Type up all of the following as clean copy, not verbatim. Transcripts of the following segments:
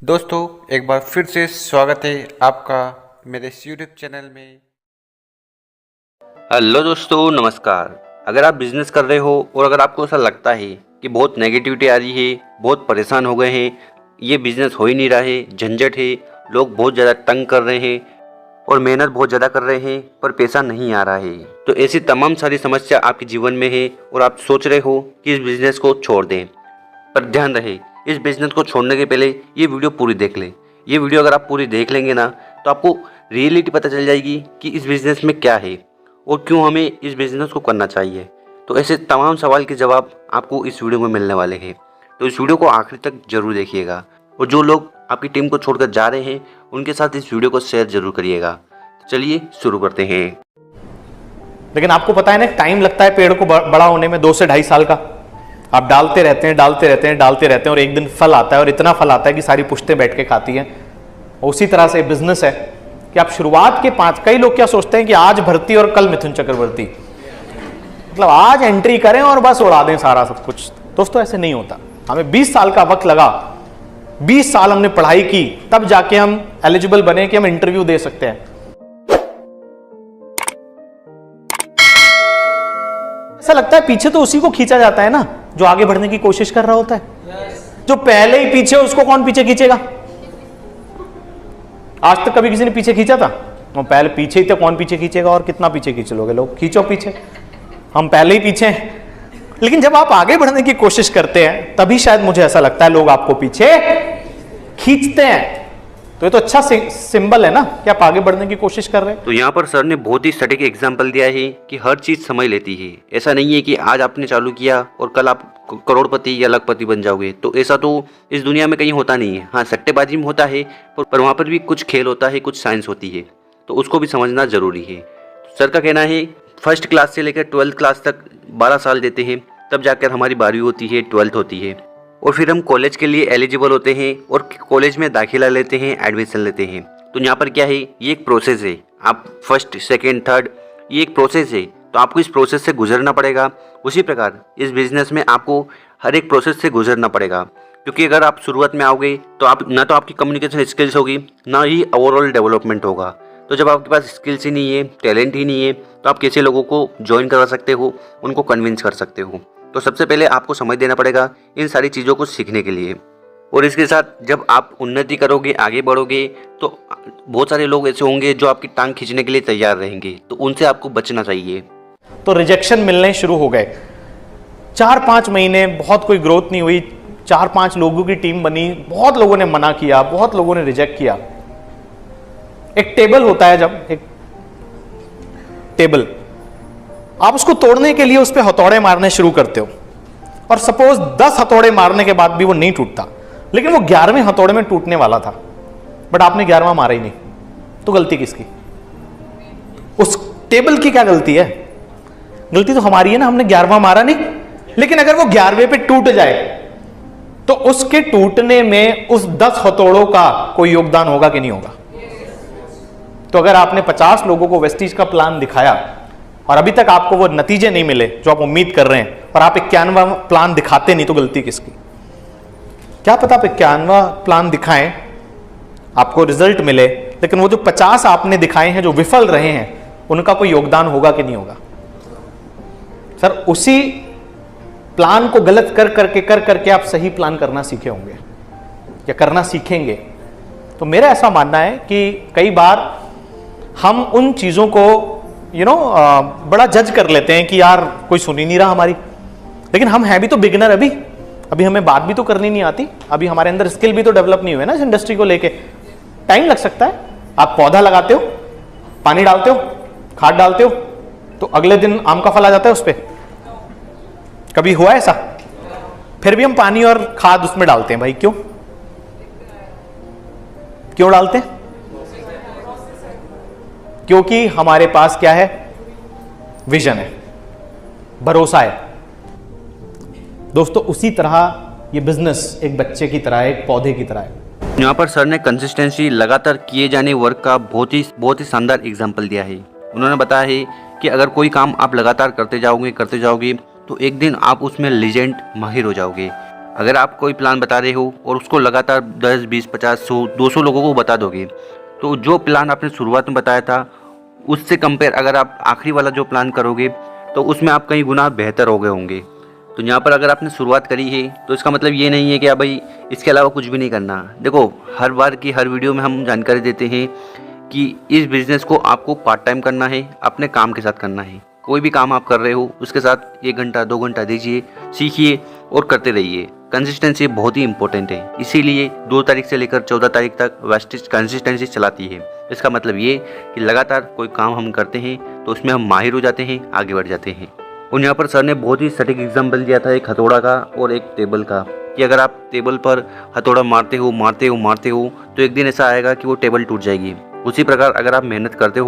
दोस्तों एक बार फिर से स्वागत है आपका मेरे इस यूट्यूब चैनल में। हेलो दोस्तों, नमस्कार। अगर आप बिजनेस कर रहे हो और अगर आपको ऐसा लगता है कि बहुत नेगेटिविटी आ रही है, बहुत परेशान हो गए हैं, ये बिजनेस हो ही नहीं रहा है, झंझट है, लोग बहुत ज़्यादा तंग कर रहे हैं और मेहनत बहुत ज़्यादा कर रहे हैं पर पैसा नहीं आ रहा है, तो ऐसी तमाम सारी समस्या आपके जीवन में है और आप सोच रहे हो कि इस बिज़नेस को छोड़ दें, पर ध्यान रहे इस बिज़नेस को छोड़ने के पहले ये वीडियो पूरी देख लें। ये वीडियो अगर आप पूरी देख लेंगे ना तो आपको रियलिटी पता चल जाएगी कि इस बिज़नेस में क्या है और क्यों हमें इस बिज़नेस को करना चाहिए। तो ऐसे तमाम सवाल के जवाब आपको इस वीडियो में मिलने वाले हैं, तो इस वीडियो को आखिर तक जरूर देखिएगा और जो लोग आपकी टीम को छोड़कर जा रहे हैं उनके साथ इस वीडियो को शेयर जरूर करिएगा। तो चलिए शुरू करते हैं। लेकिन आपको पता है ना, टाइम लगता है पेड़ को बड़ा होने में 2 से 2.5 साल का। आप डालते रहते हैं और एक दिन फल आता है और इतना फल आता है कि सारी पुश्तें बैठ के खाती हैं। उसी तरह से बिजनेस है कि आप शुरुआत के 5, कई लोग क्या सोचते हैं कि आज भर्ती और कल मिथुन चक्रवर्ती, मतलब आज एंट्री करें और बस उड़ा दें सारा सब कुछ। दोस्तों ऐसे नहीं होता। हमें 20 साल का वक्त लगा, 20 साल हमने पढ़ाई की, तब जाके हम एलिजिबल बने कि हम इंटरव्यू दे सकते हैं। ऐसा लगता है पीछे तो उसी को खींचा जाता है ना जो आगे बढ़ने की कोशिश कर रहा होता है। जो पहले ही पीछे, उसको कौन पीछे खींचेगा? आज तक कभी किसी ने पीछे खींचा था? हम पहले पीछे ही थे, कौन पीछे खींचेगा और कितना पीछे खींच लोगे? लोग खींचो पीछे, हम पहले ही पीछे हैं। लेकिन जब आप आगे बढ़ने की कोशिश करते हैं तभी शायद मुझे ऐसा लगता है लोग आपको पीछे खींचते हैं। तो ये तो अच्छा सिंबल है ना कि आप आगे बढ़ने की कोशिश कर रहे हैं। तो यहाँ पर सर ने बहुत ही सटीक एग्जाम्पल दिया है कि हर चीज़ समय लेती है। ऐसा नहीं है कि आज आपने चालू किया और कल आप करोड़पति या लाखपति बन जाओगे। तो ऐसा तो इस दुनिया में कहीं होता नहीं है। हाँ, सट्टेबाजी में होता है पर वहाँ पर भी कुछ खेल होता है, कुछ साइंस होती है, तो उसको भी समझना जरूरी है। सर का कहना है फर्स्ट क्लास से लेकर 12th क्लास तक 12 साल देते हैं, तब जाकर हमारी 12वीं होती है, 12th होती है और फिर हम कॉलेज के लिए एलिजिबल होते हैं और कॉलेज में दाखिला लेते हैं, एडमिशन लेते हैं। तो यहाँ पर क्या है, ये एक प्रोसेस है। आप फर्स्ट, सेकंड, थर्ड, ये एक प्रोसेस है, तो आपको इस प्रोसेस से गुजरना पड़ेगा। उसी प्रकार इस बिजनेस में आपको हर एक प्रोसेस से गुजरना पड़ेगा, क्योंकि अगर आप शुरुआत में आओगे तो आप ना तो आपकी कम्युनिकेशन स्किल्स होगी, ना ही ओवरऑल डेवलपमेंट होगा। तो जब आपके पास स्किल्स ही नहीं है, टैलेंट ही नहीं है, तो आप कैसे लोगों को ज्वाइन करा सकते हो, उनको कन्विंस कर सकते हो? तो सबसे पहले आपको समय देना पड़ेगा इन सारी चीज़ों को सीखने के लिए। और इसके साथ जब आप उन्नति करोगे, आगे बढ़ोगे, तो बहुत सारे लोग ऐसे होंगे जो आपकी टांग खींचने के लिए तैयार रहेंगे, तो उनसे आपको बचना चाहिए। तो रिजेक्शन मिलने शुरू हो गए। 4-5 महीने बहुत कोई ग्रोथ नहीं हुई, 4-5 लोगों की टीम बनी, बहुत लोगों ने मना किया, बहुत लोगों ने रिजेक्ट किया। एक टेबल होता है, जब एक टेबल आप उसको तोड़ने के लिए उस पर हथौड़े मारने शुरू करते हो और सपोज 10 हथौड़े मारने के बाद भी वो नहीं टूटता, लेकिन वो 11वें हथौड़े में टूटने वाला था, बट आपने 11वां मारा ही नहीं, तो गलती किसकी? उस टेबल की क्या गलती है? गलती तो हमारी है ना, हमने 11वां मारा नहीं। लेकिन अगर वो 11वें पे टूट जाए तो उसके टूटने में उस 10 हथौड़ों का कोई योगदान होगा कि नहीं होगा? तो अगर आपने 50 लोगों को वेस्टीज का प्लान दिखाया और अभी तक आपको वो नतीजे नहीं मिले जो आप उम्मीद कर रहे हैं, और आप 51वां प्लान दिखाते नहीं, तो गलती किसकी? क्या पता आप 51वां प्लान दिखाएं, आपको रिजल्ट मिले, लेकिन वो जो 50 आपने दिखाए हैं जो विफल रहे हैं, उनका कोई योगदान होगा कि नहीं होगा? सर, उसी प्लान को गलत कर करके आप सही प्लान करना सीखे होंगे या करना सीखेंगे। तो मेरा ऐसा मानना है कि कई बार हम उन चीजों को बड़ा जज कर लेते हैं कि यार कोई सुन ही नहीं रहा हमारी, लेकिन हम हैं भी तो बिगिनर। अभी हमें बात भी तो करनी नहीं आती, अभी हमारे अंदर स्किल भी तो डेवलप नहीं हुए ना इस इंडस्ट्री को लेके। टाइम लग सकता है। आप पौधा लगाते हो, पानी डालते हो, खाद डालते हो, तो अगले दिन आम का फल आ जाता है उस पर। कभी हुआ ऐसा? फिर भी हम पानी और खाद उसमें डालते हैं भाई, क्यों डालते हैं? क्योंकि हमारे पास क्या है? विजन है, भरोसा है। दोस्तों उसी तरह ये बिजनेस एक बच्चे की तरह है, एक पौधे की तरह है। यहाँ पर सर ने कंसिस्टेंसी, लगातार किए जाने वर्क का बहुत ही शानदार एग्जाम्पल दिया है। उन्होंने बताया है कि अगर कोई काम आप लगातार करते जाओगे तो एक दिन आप उसमें लीजेंड माहिर हो जाओगे। अगर आप कोई प्लान बता रहे हो और उसको लगातार 10, 20, 50, 100, 200 लोगों को बता दोगे, तो जो प्लान आपने शुरुआत में बताया था उससे कंपेयर अगर आप आखिरी वाला जो प्लान करोगे तो उसमें आप कई गुना बेहतर हो गए होंगे। तो यहाँ पर अगर आपने शुरुआत करी है तो इसका मतलब ये नहीं है कि आप भाई इसके अलावा कुछ भी नहीं करना। देखो, हर बार की हर वीडियो में हम जानकारी देते हैं कि इस बिज़नेस को आपको पार्ट टाइम करना है, अपने काम के साथ करना है। कोई भी काम आप कर रहे हो उसके साथ 1 घंटा 2 घंटा दीजिए, सीखिए और करते रहिए। कंसिस्टेंसी बहुत ही इंपॉर्टेंट है, इसीलिए 2 तारीख से लेकर 14 तारीख तक वेस्टेज कंसिस्टेंसी चलाती है। इसका मतलब ये कि लगातार कोई काम हम करते हैं तो उसमें हम माहिर हो जाते हैं, आगे बढ़ जाते हैं। और यहाँ पर सर ने बहुत ही सटीक एग्जाम्पल दिया था एक हथौड़ा का और एक टेबल का, कि अगर आप टेबल पर हथौड़ा मारते हो तो एक दिन ऐसा आएगा कि वो टेबल टूट जाएगी। उसी प्रकार अगर आप मेहनत करते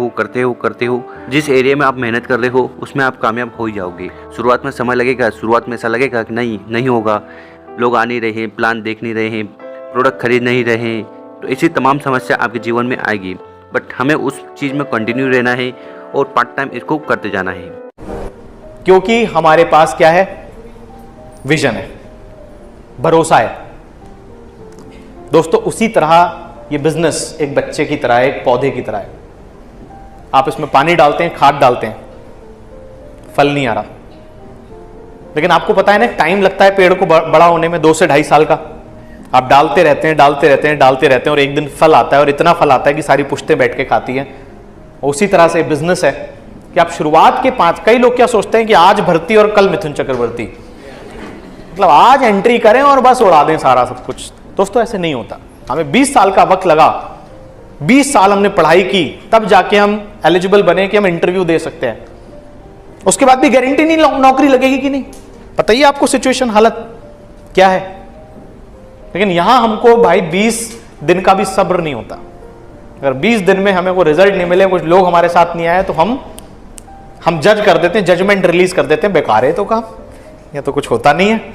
हो, जिस एरिया में आप मेहनत कर रहे हो उसमें आप कामयाब हो ही जाओगे। शुरुआत में समय लगेगा, शुरुआत में ऐसा लगेगा कि नहीं होगा, लोग आ नहीं रहे हैं, प्लान देख नहीं रहे हैं, प्रोडक्ट खरीद नहीं रहे हैं, तो ऐसी तमाम समस्या आपके जीवन में आएगी। बट हमें उस चीज़ में कंटिन्यू रहना है और पार्ट टाइम इसको करते जाना है, क्योंकि हमारे पास क्या है? विजन है, भरोसा है। दोस्तों, उसी तरह ये बिजनेस एक बच्चे की तरह है, एक पौधे की तरह है। आप इसमें पानी डालते हैं, खाद डालते हैं, फल नहीं आ रहा। लेकिन आपको पता है ना, टाइम लगता है पेड़ को बड़ा होने में, 2 से 2.5 साल का। आप डालते रहते हैं और एक दिन फल आता है, और इतना फल आता है कि सारी पुश्तें बैठ के खाती हैं। उसी तरह से बिजनेस है कि आप शुरुआत के 5, कई लोग क्या सोचते हैं कि आज भर्ती और कल मिथुन चक्रवर्ती, मतलब आज एंट्री करें और बस उड़ा दें सारा सब कुछ। दोस्तों, ऐसे नहीं होता। हमें 20 साल का वक्त लगा, 20 साल हमने पढ़ाई की, तब जाके हम एलिजिबल बने कि हम इंटरव्यू दे सकते हैं। उसके बाद भी गारंटी नहीं नौकरी लगेगी कि नहीं। बताइए आपको सिचुएशन, हालत क्या है। लेकिन यहां हमको भाई 20 दिन का भी सब्र नहीं होता। अगर 20 दिन में हमें वो रिजल्ट नहीं मिले, कुछ लोग हमारे साथ नहीं आए, तो हम जज कर देते हैं, जजमेंट रिलीज कर देते हैं, बेकार है तो काम, या तो कुछ होता नहीं है।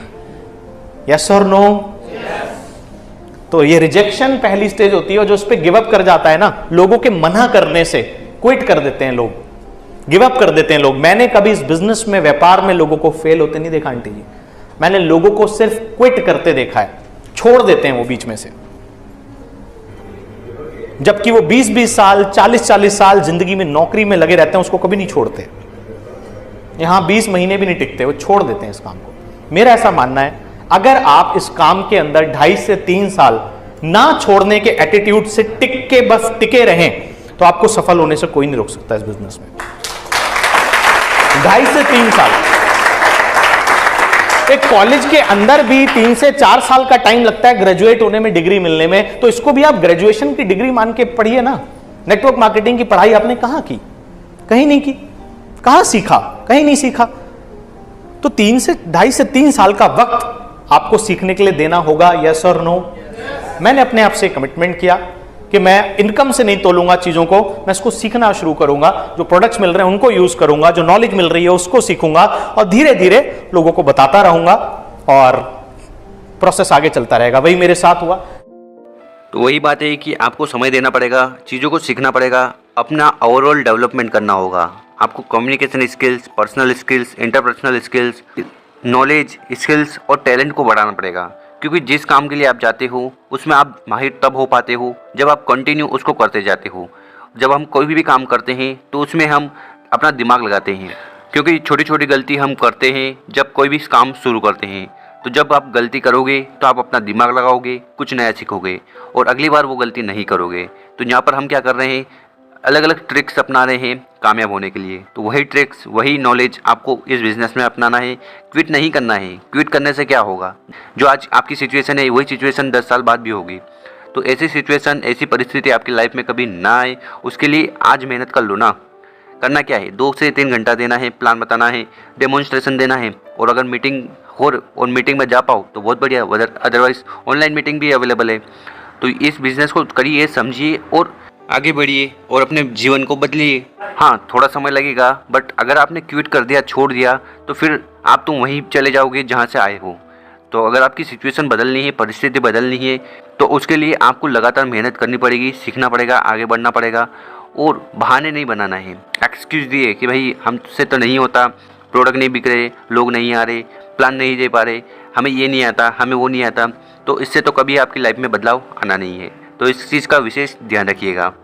यस और नो? तो ये रिजेक्शन पहली स्टेज होती है, और जो उस पर गिव अप कर जाता है ना, लोगों के मना करने से क्विट कर देते हैं लोग, गिव अप कर देते हैं लोग। मैंने कभी इस बिजनेस में, व्यापार में लोगों को फेल होते नहीं देखा आंटी जी। मैंने लोगों को सिर्फ क्विट करते देखा है, छोड़ देते हैं वो बीच में से। जबकि वो 20-20 साल, 40-40 साल जिंदगी में नौकरी में लगे रहते हैं, उसको कभी नहीं छोड़ते। यहां 20 महीने भी नहीं टिकते, वो छोड़ देते हैं इस काम को। मेरा ऐसा मानना है, अगर आप इस काम के अंदर 2.5 से 3 साल ना छोड़ने के एटीट्यूड से बस टिके रहें, तो आपको सफल होने से कोई नहीं रोक सकता इस बिजनेस में। 2.5 से 3 साल। एक कॉलेज के अंदर भी 3 से 4 साल का टाइम लगता है ग्रेजुएट होने में, डिग्री मिलने में, तो इसको भी आप ग्रेजुएशन की डिग्री मान के पढ़िए ना। नेटवर्क मार्केटिंग की पढ़ाई आपने कहां की? कहीं नहीं की। कहां सीखा? कहीं नहीं सीखा। तो 2.5 से 3 साल का वक्त आपको सीखने के लिए देना होगा। यस और नो? मैंने अपने आप से कमिटमेंट किया कि मैं इनकम से नहीं तोलूंगा चीजों को, मैं इसको सीखना शुरू करूंगा। जो प्रोडक्ट्स मिल रहे हैं उनको यूज करूंगा, जो नॉलेज मिल रही है उसको सीखूंगा, और धीरे धीरे लोगों को बताता रहूंगा, और प्रोसेस आगे चलता रहेगा। वही मेरे साथ हुआ। तो वही बात है कि आपको समय देना पड़ेगा, चीज़ों को सीखना पड़ेगा, अपना ओवरऑल डेवलपमेंट करना होगा। आपको communication skills, personal skills, interpersonal skills, knowledge, skills और टैलेंट को बढ़ाना पड़ेगा। क्योंकि जिस काम के लिए आप जाते हो उसमें आप माहिर तब हो पाते हो जब आप कंटिन्यू उसको करते जाते हो। जब हम कोई भी काम करते हैं तो उसमें हम अपना दिमाग लगाते हैं, क्योंकि छोटी छोटी गलती हम करते हैं जब कोई भी काम शुरू करते हैं। तो जब आप गलती करोगे तो आप अपना दिमाग लगाओगे, कुछ नया सीखोगे और अगली बार वो गलती नहीं करोगे। तो यहाँ पर हम क्या कर रहे हैं, अलग अलग ट्रिक्स अपना रहे हैं कामयाब होने के लिए। तो वही ट्रिक्स, वही नॉलेज आपको इस बिज़नेस में अपनाना है, क्विट नहीं करना है। क्विट करने से क्या होगा, जो आज आपकी सिचुएशन है वही सिचुएशन 10 साल बाद भी होगी। तो ऐसी सिचुएशन, ऐसी परिस्थिति आपकी लाइफ में कभी ना आए, उसके लिए आज मेहनत कर लो ना। करना क्या है, 2 से 3 घंटा देना है, प्लान बताना है, डेमोन्स्ट्रेशन देना है, और अगर मीटिंग हो और मीटिंग में जा पाओ तो बहुत बढ़िया, अदरवाइज ऑनलाइन मीटिंग भी अवेलेबल है। तो इस बिज़नेस को करिए, समझिए और आगे बढ़िए और अपने जीवन को बदलिए। हाँ, थोड़ा समय लगेगा, बट अगर आपने क्विट कर दिया, छोड़ दिया, तो फिर आप तो वहीं चले जाओगे जहाँ से आए हो। तो अगर आपकी सिचुएशन बदलनी है, परिस्थिति बदलनी है, तो उसके लिए आपको लगातार मेहनत करनी पड़ेगी, सीखना पड़ेगा, आगे बढ़ना पड़ेगा, और बहाने नहीं बनाना है, एक्सक्यूज़ दिए कि भाई हमसे तो नहीं होता, प्रोडक्ट नहीं बिक रहे, लोग नहीं आ रहे, प्लान नहीं दे पा रहे। हमें ये नहीं आता, हमें वो नहीं आता, तो इससे तो कभी आपकी लाइफ में बदलाव आना नहीं है। तो इस चीज़ का विशेष ध्यान रखिएगा।